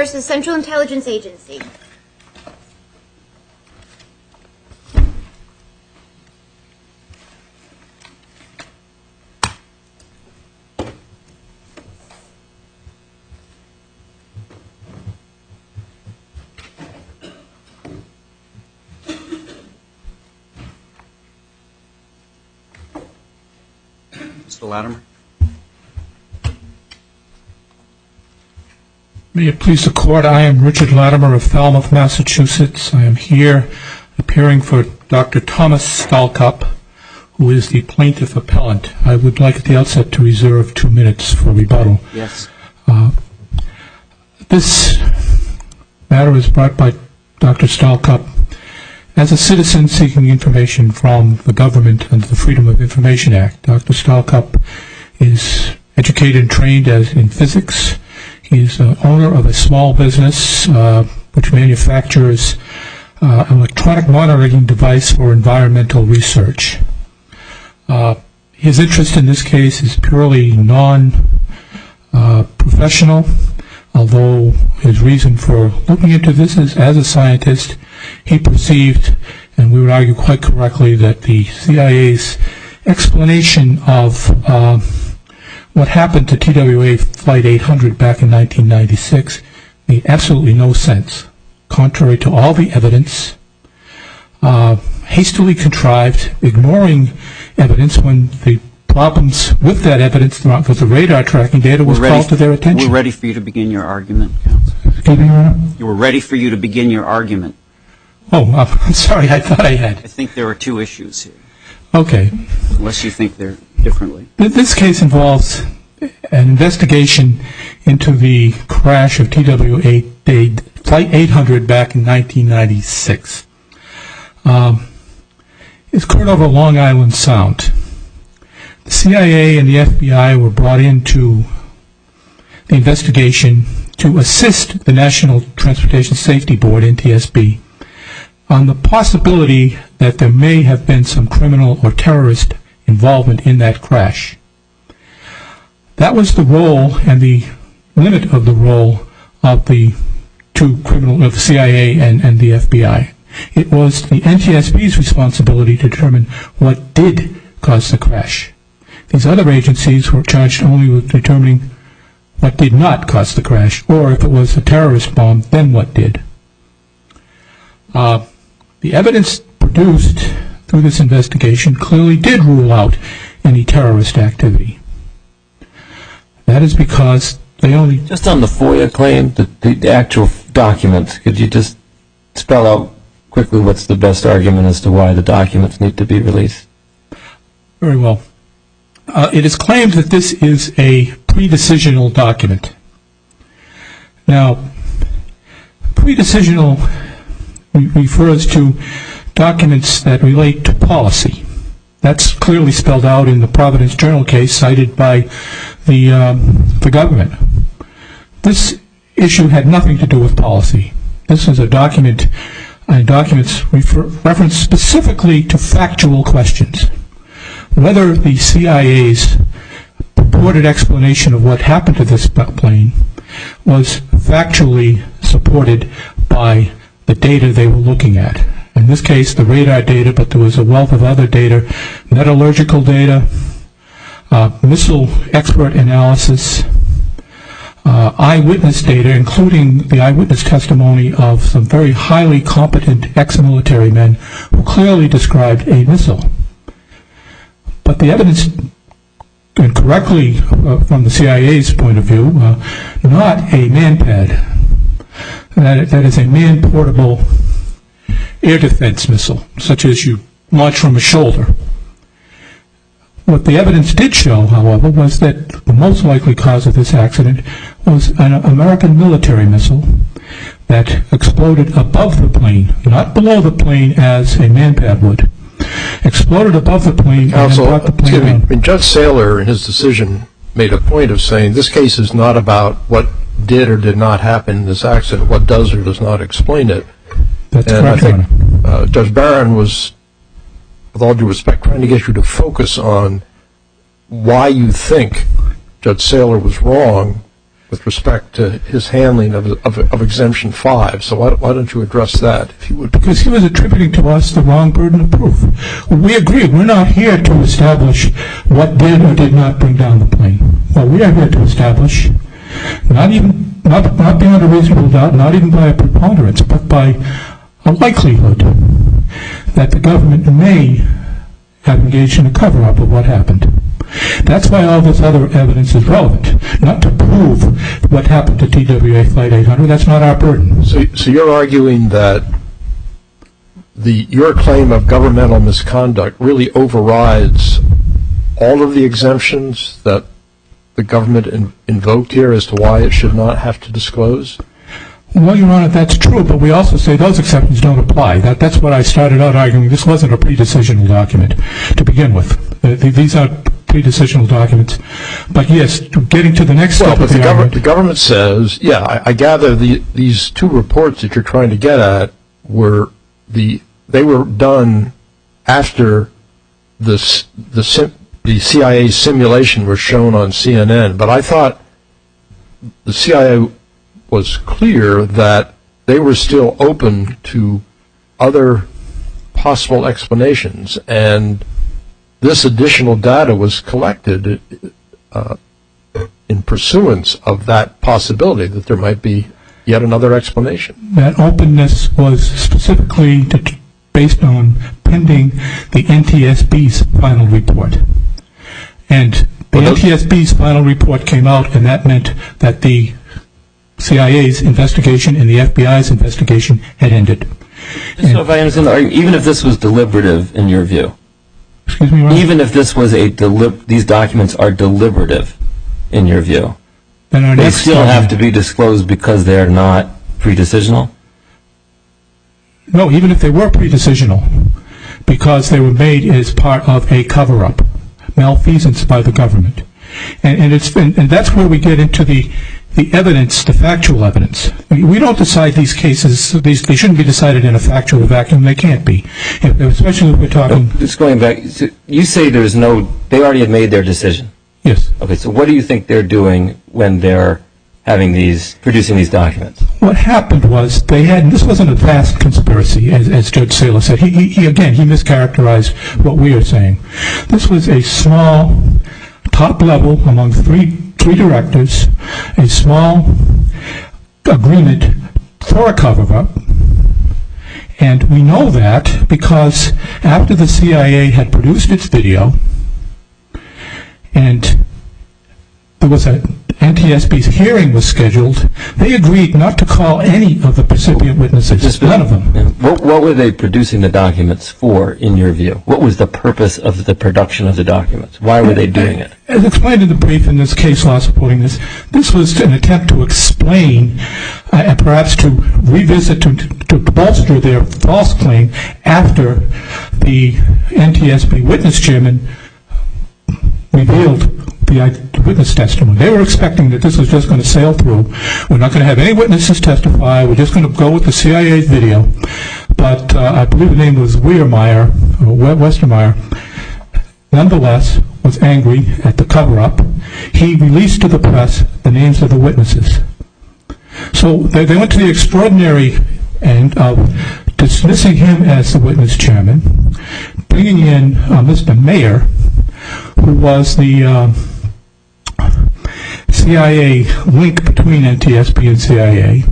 versus Central Intelligence Agency. Mr. Latimer. May it please the Court, I am Richard Latimer of Falmouth, Massachusetts. I am here appearing for Dr. Thomas Stalcup, who is the plaintiff appellant. I would like at the outset to reserve 2 minutes for rebuttal. Yes. This matter is brought by Dr. Stalcup as a citizen seeking information from the government under the Freedom of Information Act. Dr. Stalcup is educated and trained in physics. He is the owner of a small business which manufactures an electronic monitoring device for environmental research. His interest in this case is purely non-professional, although his reason for looking into this is, as a scientist, he perceived, and we would argue quite correctly, that the CIA's explanation of what happened to TWA Flight 800 back in 1996 made absolutely no sense, contrary to all the evidence, hastily contrived, ignoring evidence when the problems with that evidence, with the radar tracking data, was called to their attention. We're ready for you to begin your argument, counsel. Excuse me, Your Honor? You were ready for you to begin your argument. Oh, I'm sorry, I thought I had. I think there are two issues here. Okay. Unless you think they're differently. This case involves an investigation into the crash of TWA Flight 800 back in 1996. It's occurred over Long Island Sound. The CIA and the FBI were brought into the investigation to assist the National Transportation Safety Board, NTSB, on the possibility that there may have been some criminal or terrorist involvement in that crash. That was the role and the limit of the role of the of the CIA and the FBI. It was the NTSB's responsibility to determine what did cause the crash. These other agencies were charged only with determining what did not cause the crash, or if it was a terrorist bomb, then what did. The evidence produced through this investigation clearly did rule out any terrorist activity. That is because they only... Just on the FOIA claim, the actual documents, could you just spell out quickly what's the best argument as to why the documents need to be released? Very well. It is claimed that this is a pre-decisional document. Now, pre-decisional refers to documents that relate to policy. That's clearly spelled out in the Providence Journal case cited by the government. This issue had nothing to do with policy. This is a document, and documents reference specifically to factual questions. Whether the CIA's purported explanation of what happened to this plane was factually supported by the data they were looking at. In this case, the radar data, but there was a wealth of other data, metallurgical data, missile expert analysis, eyewitness data, including the eyewitness testimony of some very highly competent ex-military men who clearly described a missile. But the evidence, and correctly from the CIA's point of view, not a man-pad. That is a man-portable air defense missile, such as you launch from a shoulder. What the evidence did show, however, was that the most likely cause of this accident was an American military missile that exploded above the plane, not below the plane as a man-pad would. Exploded above the plane. Counsel, and brought the plane down. when Judge Saylor in his decision made a point of saying this case is not about what did or did not happen in this accident, what does or does not explain it. That's and correct, I think Judge Barron was, with all due respect, trying to get you to focus on why you think Judge Saylor was wrong with respect to his handling of Exemption 5. So why don't you address that, if you would? Because he was attributing to us the wrong burden of proof. We agree. We're not here to establish what did or did not bring down the plane. What we are here to establish, not beyond a reasonable doubt, not even by a preponderance, but by a likelihood that the government may have engaged in a cover-up of what happened. That's why all this other evidence is relevant, not to prove what happened to TWA Flight 800. That's not our burden. So you're arguing that your claim of governmental misconduct really overrides all of the exemptions that the government invoked here as to why it should not have to disclose? Well, Your Honor, that's true, but we also say those exceptions don't apply. That's what I started out arguing. This wasn't a pre-decisional document to begin with. These are pre-decisional documents. But yes, getting to the next step of the argument. The government says, I gather these two reports that you're trying to get at they were done after the CIA simulation was shown on CNN. But I thought the CIA was clear that they were still open to other possible explanations, and this additional data was collected in pursuance of that possibility that there might be yet another explanation. That openness was specifically based on pending the NTSB's final report. And the NTSB's final report came out, and that meant that the CIA's investigation and the FBI's investigation had ended. So if I understand the argument, even if this was deliberative in your view, excuse me, Your Honor? even if this was these documents are deliberative in your view, Then our they next still have argument- to be disclosed because they're not pre-decisional? No, even if they were pre-decisional, because they were made as part of a cover-up, malfeasance by the government. And that's where we get into the evidence, the factual evidence. We don't decide these cases, they shouldn't be decided in a factual vacuum. They can't be. Especially if we're talking... Just going back, so you say they already had made their decision. Yes. Okay, so what do you think they're doing when they're producing these documents? What happened was this wasn't a vast conspiracy, as Judge Saylor said. He mischaracterized what we are saying. This was a small, top level among three directors, a small agreement for a cover-up. And we know that because after the CIA had produced its video, and there was NTSB's hearing was scheduled, they agreed not to call any of the recipient witnesses, none of them. What were they producing the documents for, in your view? What was the purpose of the production of the documents? Why were they doing it? As explained in the brief in this case law supporting this was an attempt to explain and perhaps to revisit, to bolster their false claim after the NTSB witness chairman revealed the witness testimony. They were expecting that this was just going to sail through. We're not going to have any witnesses testify. We're just going to go with the CIA's video. But I believe the name was Westermeyer, nonetheless was angry at the cover-up. He released to the press the names of the witnesses. So they went to the extraordinary end of dismissing him as the witness chairman, bringing in Mr. Mayer, who was the CIA link between NTSB and CIA,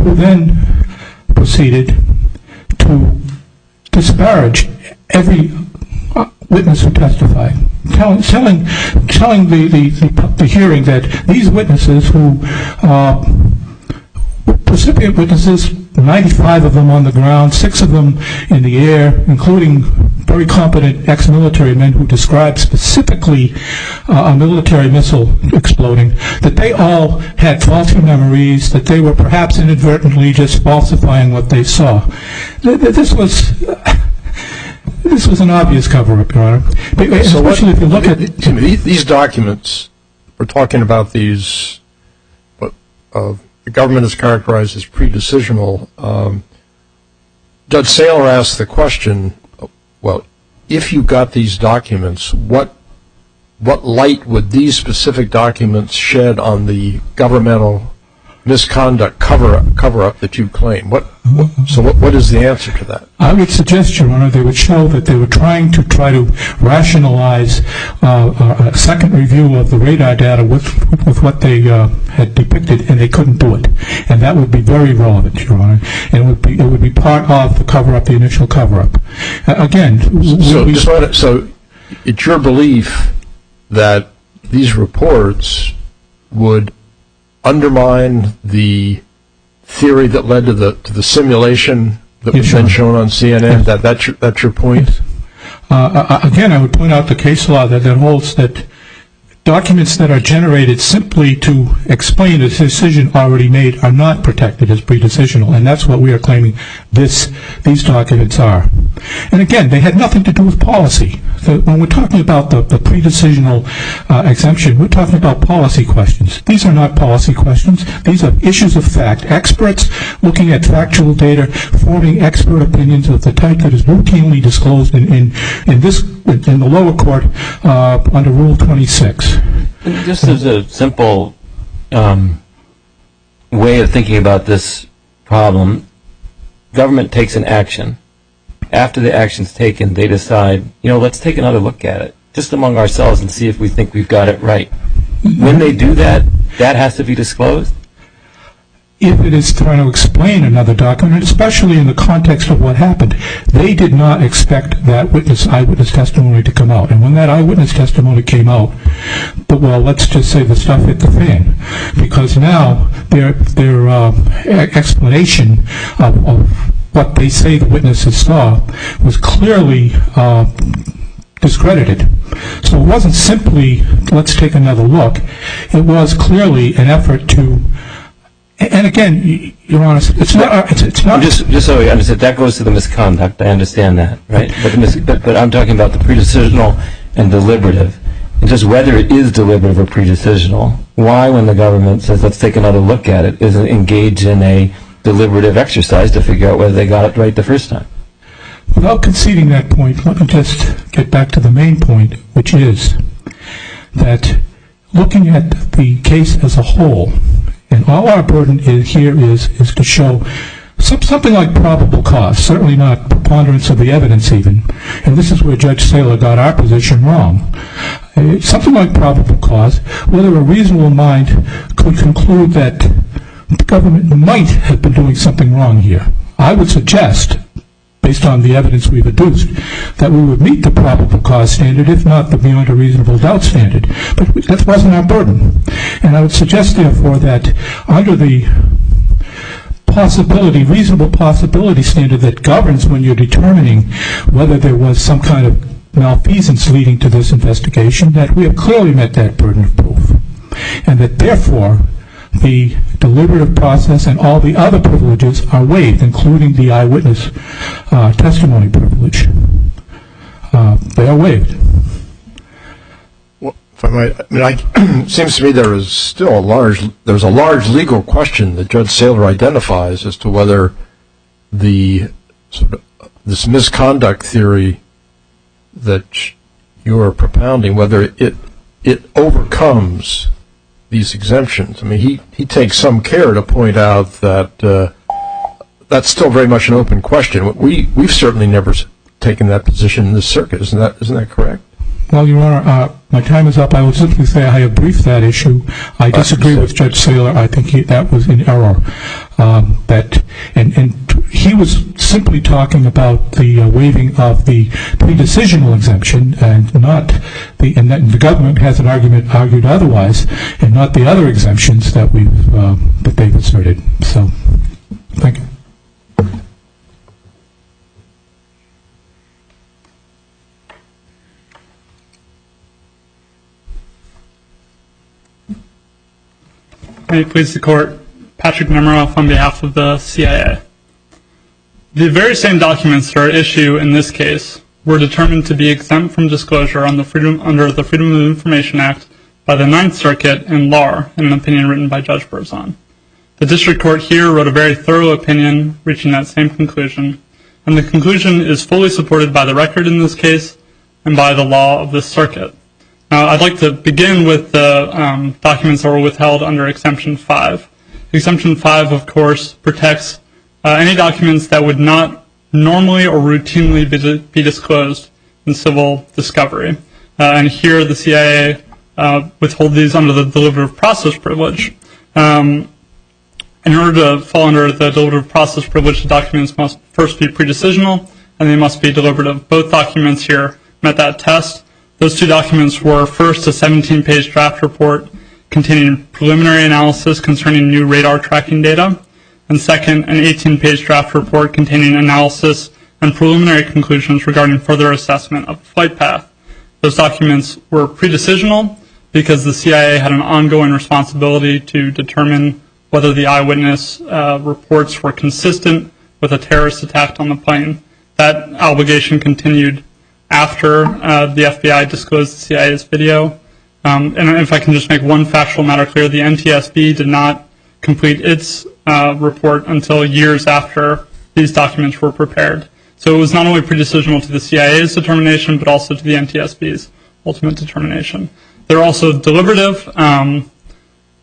who then proceeded to disparage every witness who testified, telling the hearing that these witnesses who recipient witnesses, 95 of them on the ground, 6 of them in the air, including very competent ex-military men who described specifically a military missile exploding, that they all had faulty memories, that they were perhaps inadvertently just falsifying what they saw. This was an obvious cover-up, Your Honor. Especially if you look at these documents, we're talking about these, the government is characterized as pre-decisional. Judge Saylor asked the question, well, if you got these documents, what what light would these specific documents shed on the governmental misconduct cover-up that you claim? What is the answer to that? I would suggest, Your Honor, they would show that they were trying to rationalize a second review of the radar data with what they had depicted, and they couldn't do it. And that would be very relevant, Your Honor. And it would be part of the cover-up, the initial cover-up. Again, so it's your belief that these reports would undermine the theory that led to the simulation that was then shown on CNN? That's your point? Again, I would point out the case law that holds that documents that are generated simply to explain a decision already made are not protected as pre-decisional, and that's what we are claiming these documents are. And again, they had nothing to do with policy. When we're talking about the pre-decisional exemption, we're talking about policy questions. These are not policy questions. These are issues of fact. Experts looking at factual data, forming expert opinions of the type that is routinely disclosed in the lower court under Rule 26. Just as a simple way of thinking about this problem, government takes an action. After the action's taken, they decide, let's take another look at it, just among ourselves, and see if we think we've got it right. When they do that, that has to be disclosed? If it is trying to explain another document, especially in the context of what happened, they did not expect that eyewitness testimony to come out. And when that eyewitness testimony came out, let's just say the stuff hit the fan. Because now their explanation of what they say the witnesses saw was clearly discredited. So it wasn't simply, let's take another look. It was clearly an effort to, and again, Your Honor, it's not. Just so we understand, that goes to the misconduct. I understand that, right? But I'm talking about the pre-decisional and deliberative. And just whether it is deliberative or pre-decisional, why, when the government says, let's take another look at it, isn't engaged in a deliberative exercise to figure out whether they got it right the first time? Without conceding that point, let me just get back to the main point, which is that looking at the case as a whole, and all our burden here is to show something like probable cause, certainly not preponderance of the evidence even, and this is where Judge Saylor got our position wrong. Something like probable cause, whether a reasonable mind could conclude that the government might have been doing something wrong here. I would suggest, based on the evidence we've adduced, that we would meet the probable cause standard, if not the beyond a reasonable doubt standard. But that wasn't our burden. And I would suggest, therefore, that under the reasonable possibility standard that governs when you're determining whether there was some kind of malfeasance leading to this investigation, that we have clearly met that burden of proof. And that, therefore, the deliberative process and all the other privileges are waived, including the eyewitness testimony privilege. They are waived. Well, if I might, it seems to me there is still a large legal question that Judge Saylor identifies as to whether this misconduct theory that you are propounding, whether it overcomes these exemptions. I mean, he takes some care to point out that that's still very much an open question. We've certainly never taken that position in this circuit. Isn't that correct? Well, Your Honor, my time is up. I will simply say I have briefed that issue. I disagree with Judge Saylor. I think that was in error. And he was simply talking about the waiving of the pre-decisional exemption, and not and the government has an argued otherwise, and not the other exemptions that they've asserted. So, thank you. May it please the Court, Patrick Nemeroff on behalf of the CIA. The very same documents that are at issue in this case were determined to be exempt from disclosure under the Freedom of Information Act by the Ninth Circuit in Lahr, in an opinion written by Judge Berzon. The district court here wrote a very thorough opinion reaching that same conclusion, and the conclusion is fully supported by the record in this case and by the law of this circuit. I'd like to begin with the documents that were withheld under Exemption 5. Exemption 5, of course, protects any documents that would not normally or routinely be disclosed in civil discovery. And here the CIA withhold these under the deliberative process privilege. In order to fall under the deliberative process privilege, the documents must first be pre-decisional and they must be deliberative. Both documents here met that test. Those two documents were first a 17-page draft report containing preliminary analysis concerning new radar tracking data, and second, an 18-page draft report containing analysis and preliminary conclusions regarding further assessment of the flight path. Those documents were pre-decisional because the CIA had an ongoing responsibility to determine whether the eyewitness reports were consistent with a terrorist attack on the plane. That obligation continued after the FBI disclosed the CIA's video. And if I can just make one factual matter clear, the NTSB did not complete its report until years after these documents were prepared. So it was not only pre-decisional to the CIA's determination, but also to the NTSB's ultimate determination. They're also deliberative.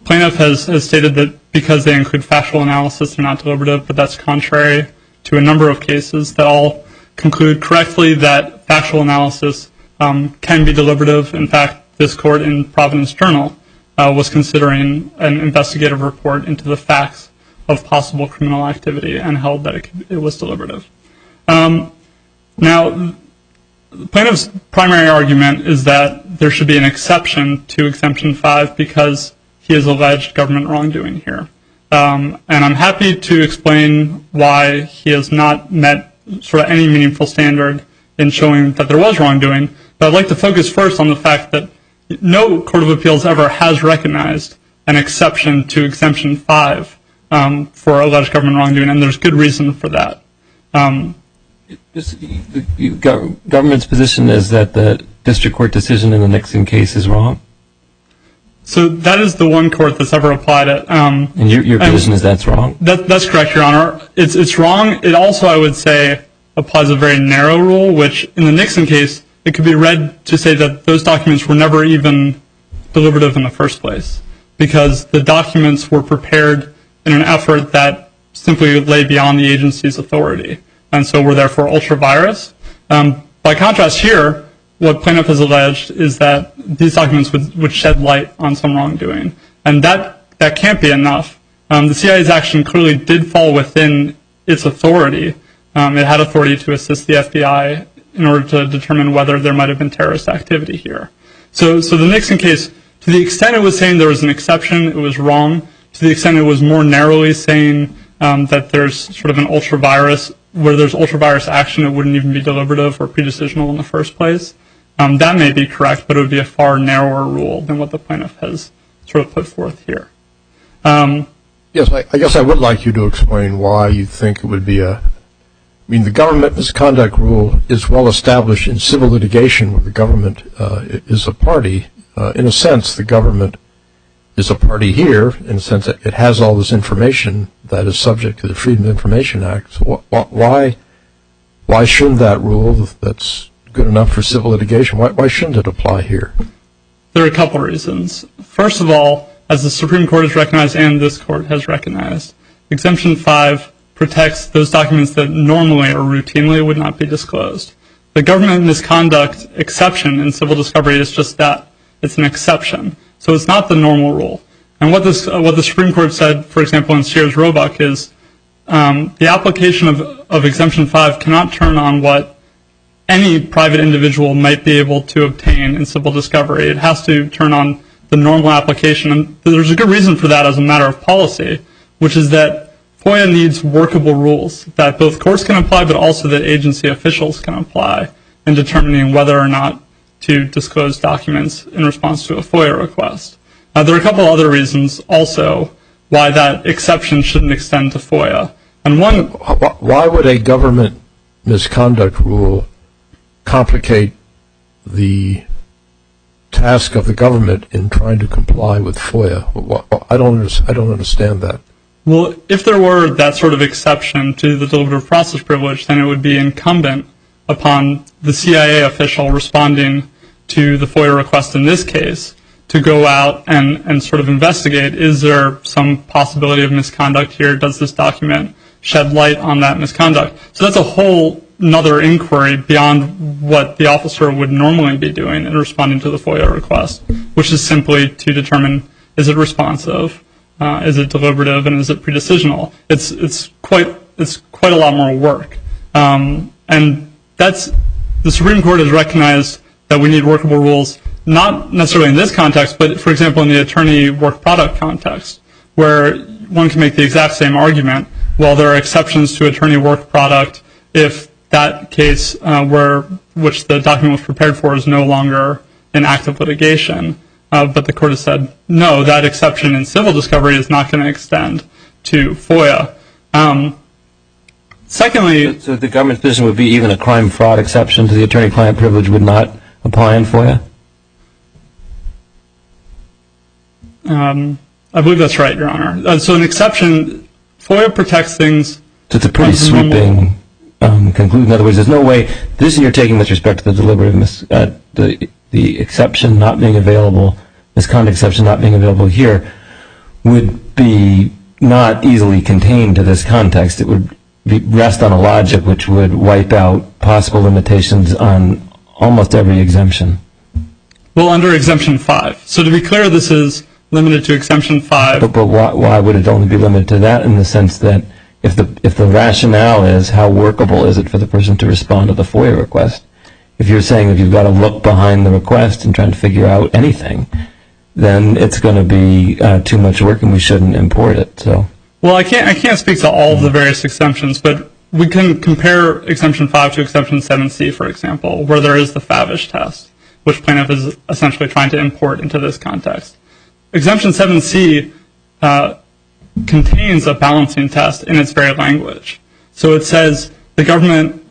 Plaintiff has stated that because they include factual analysis, they're not deliberative, but that's contrary to a number of cases that all conclude correctly that factual analysis can be deliberative. In fact, this court in Providence Journal was considering an investigative report into the facts of possible criminal activity and held that it was deliberative. Now, the plaintiff's primary argument is that there should be an exception to Exemption 5 because he has alleged government wrongdoing here. And I'm happy to explain why he has not met sort of any meaningful standard in showing that there was wrongdoing, but I'd like to focus first on the fact that no court of appeals ever has recognized an exception to Exemption 5 for alleged government wrongdoing, and there's good reason for that. Government's position is that the district court decision in the Nixon case is wrong? So that is the one court that's ever applied it. And your position is that's wrong? That's correct, Your Honor. It's wrong. It also, I would say, applies a very narrow rule, which in the Nixon case, it could be read to say that those documents were never even deliberative in the first place because the documents were prepared in an effort that simply lay beyond the agency's authority, and so were therefore ultra-virus. By contrast here, what plaintiff has alleged is that these documents would shed light on some wrongdoing, and that can't be enough. The CIA's action clearly did fall within its authority. It had authority to assist the FBI in order to determine whether there might have been terrorist activity here. So the Nixon case, to the extent it was saying there was an exception, it was wrong. To the extent it was more narrowly saying that there's sort of an ultra-virus, where there's ultra-virus action, it wouldn't even be deliberative or pre-decisional in the first place. That may be correct, but it would be a far narrower rule than what the plaintiff has sort of put forth here. Yes, I guess I would like you to explain why you think it would be the government misconduct rule is well established in civil litigation where the government is a party. In a sense, the government is a party here in the sense that it has all this information that is subject to the Freedom of Information Act. So why shouldn't that rule that's good enough for civil litigation, why shouldn't it apply here? There are a couple of reasons. First of all, as the Supreme Court has recognized and this court has recognized, Exemption 5 protects those documents that normally or routinely would not be disclosed. The government misconduct exception in civil discovery is just that. It's an exception. So it's not the normal rule. And what the Supreme Court said, for example, in Sears Roebuck is the application of Exemption 5 cannot turn on what any private individual might be able to obtain in civil discovery. It has to turn on the normal application. And there's a good reason for that as a matter of policy, which is that FOIA needs workable rules that both courts can apply, but also that agency officials can apply in determining whether or not to disclose documents in response to a FOIA request. There are a couple other reasons also why that exception shouldn't extend to FOIA. And one, why would a government misconduct rule complicate the task of the government in trying to comply with FOIA? I don't understand that. Well, if there were that sort of exception to the deliberative process privilege, then it would be incumbent upon the CIA official responding to the FOIA request in this case to go out and sort of investigate, is there some possibility of misconduct here? Does this document shed light on that misconduct? So that's a whole another inquiry beyond what the officer would normally be doing in responding to the FOIA request, which is simply to determine, is it responsive, is it deliberative, and is it pre-decisional? It's quite a lot more work, and that's the Supreme Court has recognized that we need workable rules, not necessarily in this context, but for example in the attorney work product context, where one can make the exact same argument. Well, there are exceptions to attorney work product if that case which the document was prepared for is no longer in active litigation. But the court has said, no, that exception in civil discovery is not going to extend to FOIA. Secondly, so the government's position would be even a crime fraud exception to the attorney-client privilege would not apply in FOIA? I believe that's right, Your Honor. So an exception, FOIA protects things. So it's a pretty sweeping conclusion. In other words, there's no way, this you're taking with respect to the deliberative, the exception not being available, misconduct exception not being available here, would be not easily contained to this context. It would rest on a logic which would wipe out possible limitations on almost every exemption. Well, under Exemption 5. So to be clear, this is limited to Exemption 5. But why would it only be limited to that, in the sense that if the rationale is how workable is it for the person to respond to the FOIA request, if you're saying that you've got to look behind the request and trying to figure out anything, then it's going to be too much work and we shouldn't import it. So. Well, I can't speak to all of the various exemptions, but we can compare Exemption 5 to Exemption 7C, for example, where there is the Favish test, which plaintiff is essentially trying to import into this context. Exemption 7C contains a balancing test in its very language. So it says the government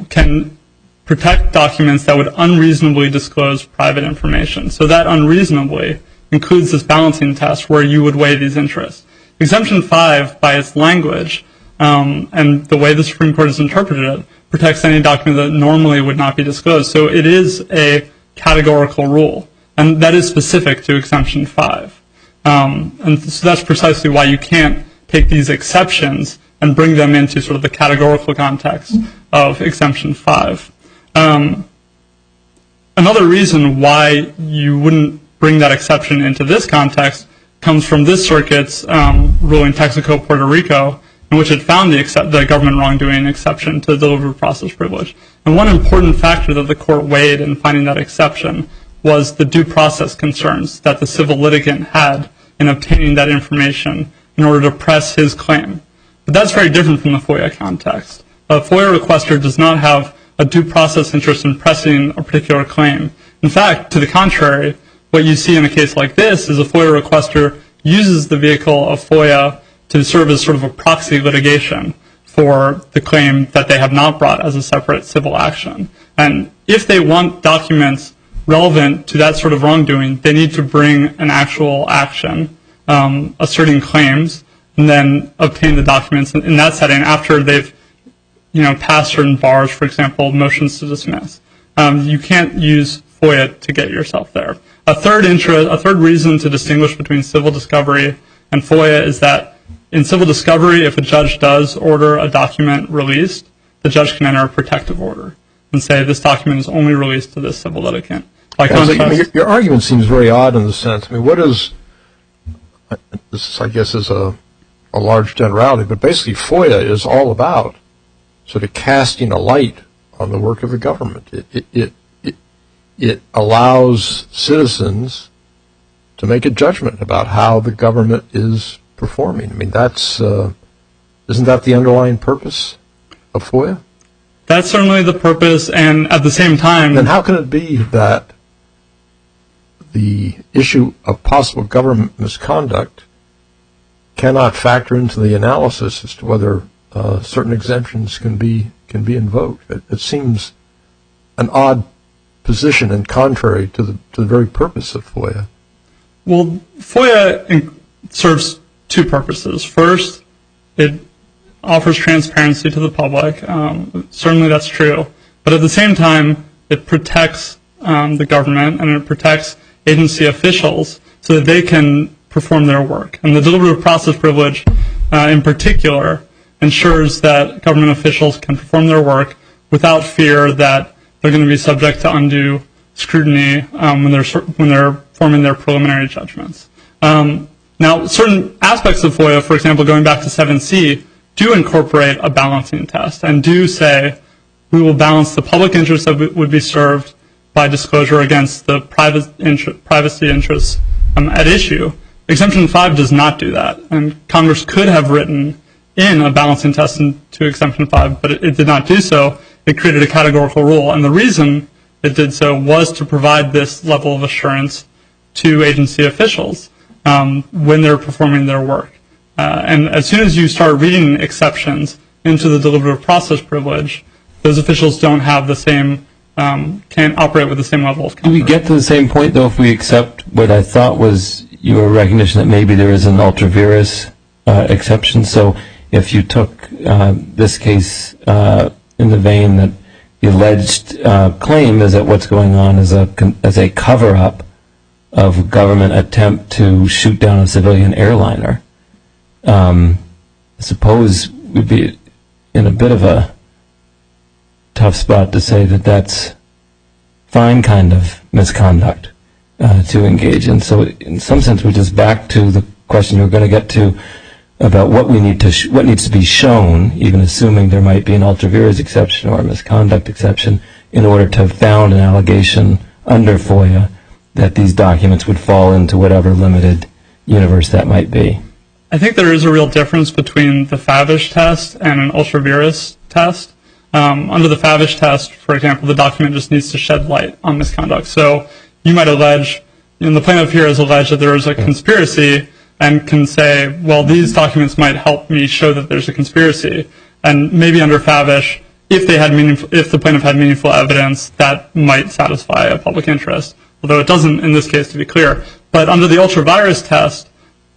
can protect documents that would unreasonably disclose private information. So that unreasonably includes this balancing test where you would weigh these interests. Exemption 5, by its language and the way the Supreme Court has interpreted it, protects any document that normally would not be disclosed. So it is a categorical rule, and that is specific to Exemption 5. And so that's precisely why you can't take these exceptions and bring them into sort of the categorical context of Exemption 5. Another reason why you wouldn't bring that exception into this context comes from this circuit's ruling Texaco, Puerto Rico, in which it found the government wrongdoing exception to the deliberative process privilege. And one important factor that the court weighed in finding that exception was the due process concerns that the civil litigant had in obtaining that information in order to press his claim. But that's very different from the FOIA context. A FOIA requester does not have a due process interest in pressing a particular claim. In fact, to the contrary, what you see in a case like this is a FOIA requester uses the vehicle of FOIA to serve as sort of a proxy litigation for the claim that they have not brought as a separate civil action. And if they want documents relevant to that sort of wrongdoing, they need to bring an actual action asserting claims and then obtain the documents in that setting after they've passed certain bars, for example, motions to dismiss. You can't use FOIA to get yourself there. A third reason to distinguish between civil discovery and FOIA is that in civil discovery, if a judge does order a document released, the judge can enter a protective order and say this document is only released to this civil litigant. Your argument seems very odd in the sense, what is, this I guess is a large generality, but basically FOIA is all about sort of casting a light on the work of the government. It allows citizens to make a judgment about how the government is performing. I mean, isn't that the underlying purpose of FOIA? That's certainly the purpose, and at the same time... Then how can it be that the issue of possible government misconduct cannot factor into the analysis as to whether certain exemptions can be invoked? It seems an odd position and contrary to the very purpose of FOIA. Well, FOIA serves two purposes. First, it offers transparency to the public. Certainly that's true. But at the same time, it protects the government, and it protects agency officials so that they can perform their work. And the deliberative process privilege, in particular, ensures that government officials can perform their work without fear that they're going to be subject to undue scrutiny when they're forming their preliminary judgments. Now, certain aspects of FOIA, for example, going back to 7C, do incorporate a balancing test and do say we will balance the public interest that would be served by disclosure against the privacy interests at issue. Exemption 5 does not do that, and Congress could have written in a balancing test to Exemption 5, but it did not do so. It created a categorical rule, and the reason it did so was to provide this level of assurance to agency officials when they're performing their work. And as soon as you start reading exceptions into the deliberative process privilege, those officials don't have the same, can't operate with the same level of comfort. Do we get to the same point, though, if we accept what I thought was your recognition that maybe there is an ultra vires exception? So if you took this case in the vein that the alleged claim is that what's going on is a cover-up of government attempt to shoot down a civilian airliner, I suppose we'd be in a bit of a tough spot to say that that's fine kind of misconduct to engage in. So in some sense, we're just back to the question you're going to get to about what we need to what needs to be shown, even assuming there might be an ultra vires exception or a misconduct exception, in order to found an allegation under FOIA that these documents would fall into whatever limited universe that might be. I think there is a real difference between the Favish test and an ultra vires test. Under the Favish test, for example, the document just needs to shed light on misconduct. So you might allege, the plaintiff here has alleged that there is a conspiracy and can say, well, these documents might help me show that there's a conspiracy. And maybe under Favish, if the plaintiff had meaningful evidence, that might satisfy a public interest, although it doesn't in this case, to be clear. But under the ultra vires test,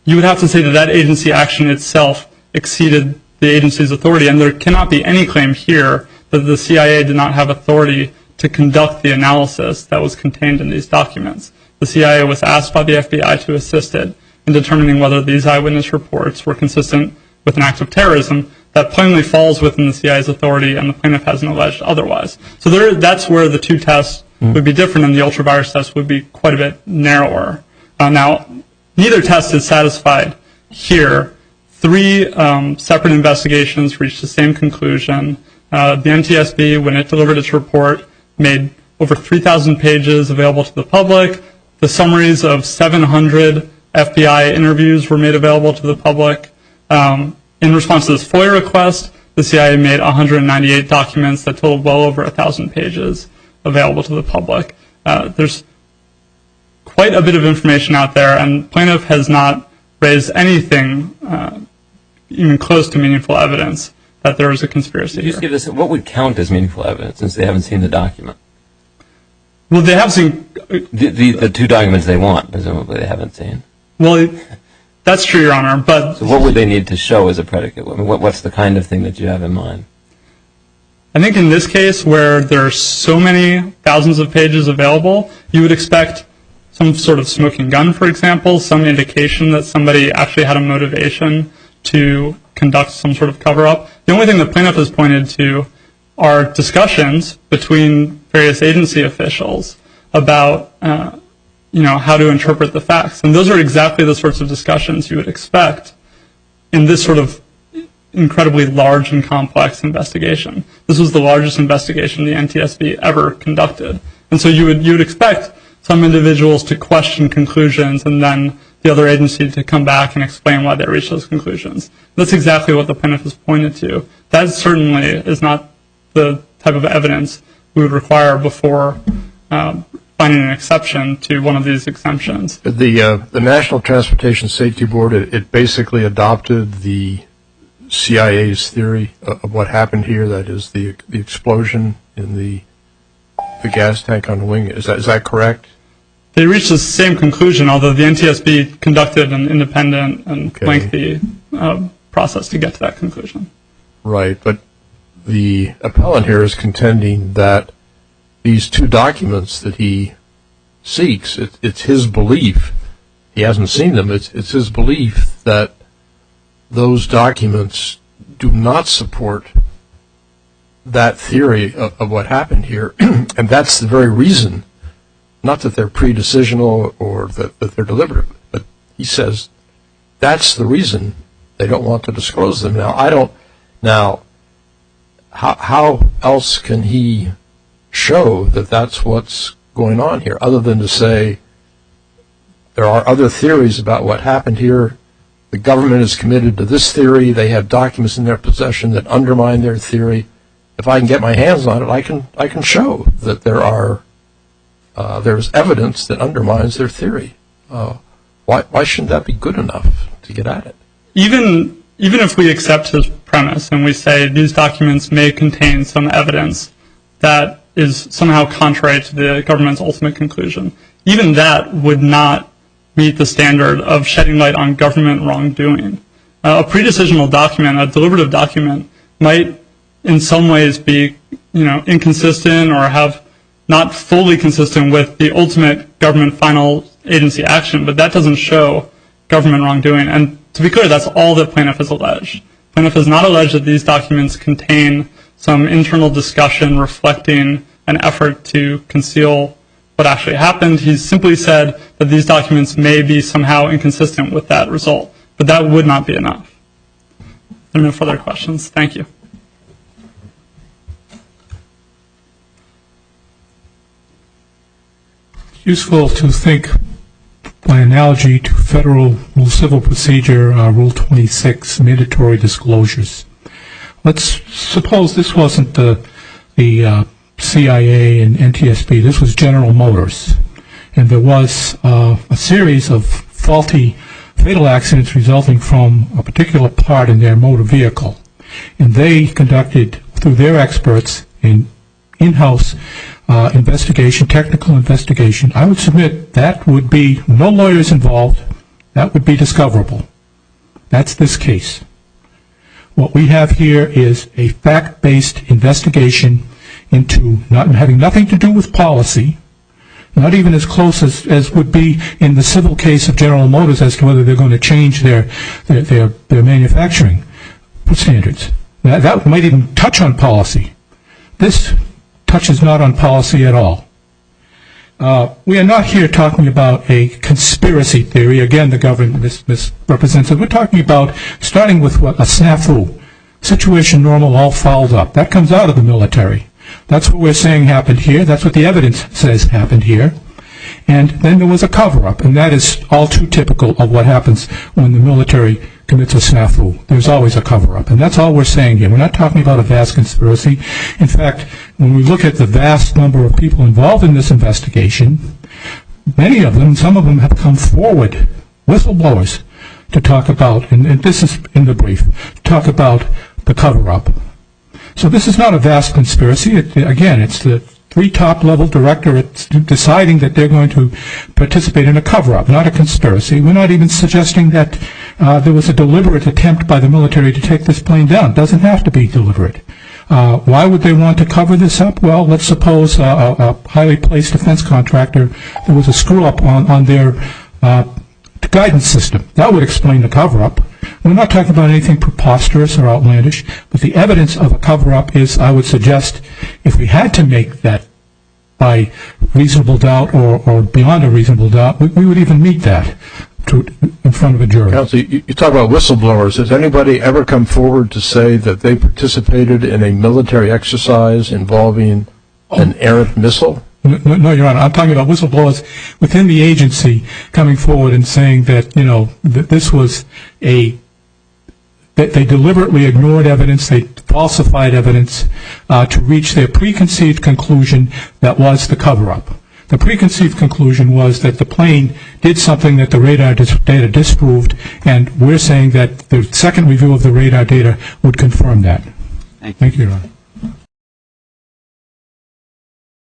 you would have to say that that agency action itself exceeded the agency's authority, and there cannot be any claim here that the CIA did not have authority to conduct the analysis that was contained in these documents. The CIA was asked by the FBI to assist it in determining whether these eyewitness reports were consistent with an act of terrorism. That plainly falls within the CIA's authority, and the plaintiff hasn't alleged otherwise. So that's where the two tests would be different, and the ultra vires test would be quite a bit narrower. Now, neither test is satisfied here. 3 separate investigations reached the same conclusion. The NTSB, when it delivered its report, made over 3,000 pages available to the public. The summaries of 700 FBI interviews were made available to the public. In response to this FOIA request, the CIA made 198 documents that totaled well over 1,000 pages available to the public. There's quite a bit of information out there, and plaintiff has not raised anything even close to meaningful evidence that there is a conspiracy here. Just give us, what would count as meaningful evidence, since they haven't seen the document? Well, they have seen the 2 documents they want, presumably they haven't seen. Well, that's true, Your Honor, but... So what would they need to show as a predicate? I mean, what's the kind of thing that you have in mind? I think in this case, where there are so many thousands of pages available, you would expect some sort of smoking gun, for example, some indication that somebody actually had a motivation to conduct some sort of cover-up. The only thing the plaintiff has pointed to are discussions between various agency officials about how to interpret the facts. And those are exactly the sorts of discussions you would expect in this sort of incredibly large and complex investigation. This was the largest investigation the NTSB ever conducted. And so you would expect some individuals to question conclusions and then the other agency to come back and explain why they reached those conclusions. That's exactly what the plaintiff has pointed to. That certainly is not the type of evidence we would require before finding an exception to one of these exemptions. The National Transportation Safety Board, it basically adopted the CIA's theory of what happened here, that is the explosion in the gas tank on the wing. Is that correct? They reached the same conclusion, although the NTSB conducted an independent and lengthy process to get to that conclusion. Right, but the appellant here is contending that these two documents that he seeks, it's his belief, he hasn't seen them, it's his belief that those documents do not support that theory of what happened here. And that's the very reason, not that they're pre-decisional or that they're deliberative, but he says that's the reason they don't want to disclose them. Now, how else can he show that that's what's going on here, other than to say there are other theories about what happened here, the government is committed to this theory, they have documents in their possession that undermine their theory. If I can get my hands on it, I can show that there's evidence that undermines their theory. Why shouldn't that be good enough to get at it? Even if we accept his premise and we say these documents may contain some evidence that is somehow contrary to the government's ultimate conclusion, even that would not meet the standard of shedding light on government wrongdoing. A pre-decisional document, a deliberative document, might in some ways be, inconsistent or have not fully consistent with the ultimate government final agency action, but that doesn't show government wrongdoing. And to be clear, that's all that plaintiff has alleged. Plaintiff has not alleged that these documents contain some internal discussion reflecting an effort to conceal what actually happened. He's simply said that these documents may be somehow inconsistent with that result, but that would not be enough. There are no further questions. Thank you. Useful to think by analogy to Federal Rule Civil Procedure Rule 26, mandatory disclosures. Let's suppose this wasn't the CIA and NTSB, this was General Motors, and there was a series of faulty fatal accidents resulting from a particular part in their motor vehicle. And they conducted, through their experts, an in-house investigation, technical investigation. I would submit that would be, no lawyers involved, that would be discoverable. That's this case. What we have here is a fact-based investigation into having nothing to do with policy, not even as close as would be in the civil case of General Motors as to whether they're going to change their manufacturing standards. That might even touch on policy. This touches not on policy at all. We are not here talking about a conspiracy theory. Again, the government misrepresents it. We're talking about starting with a snafu, situation normal, all fouled up. That comes out of the military. That's what we're saying happened here. That's what the evidence says happened here. And then there was a cover-up, and that is all too typical of what happens when the military commits a snafu. There's always a cover-up, and that's all we're saying here. We're not talking about a vast conspiracy. In fact, when we look at the vast number of people involved in this investigation, many of them, some of them have come forward, whistleblowers, to talk about, and this is in the brief, to talk about the cover-up. So this is not a vast conspiracy. Again, it's the three top-level directorates deciding that they're going to participate in a cover-up, not a conspiracy. We're not even suggesting that there was a deliberate attempt by the military to take this plane down. It doesn't have to be deliberate. Why would they want to cover this up? Well, let's suppose a highly placed defense contractor, there was a screw-up on their guidance system. That would explain the cover-up. We're not talking about anything preposterous or outlandish, but the evidence of a cover-up is, I would suggest, if we had to make that by reasonable doubt or beyond a reasonable doubt, we would even meet that in front of a jury. Counsel, you talk about whistleblowers. Has anybody ever come forward to say that they participated in a military exercise involving an errant missile? No, Your Honor. I'm talking about whistleblowers within the agency coming forward and saying that, that this was that they deliberately ignored evidence, they falsified evidence to reach their preconceived conclusion that was the cover-up. The preconceived conclusion was that the plane did something that the radar data disproved, and we're saying that the second review of the radar data would confirm that. Thank you. Thank you, Your Honor.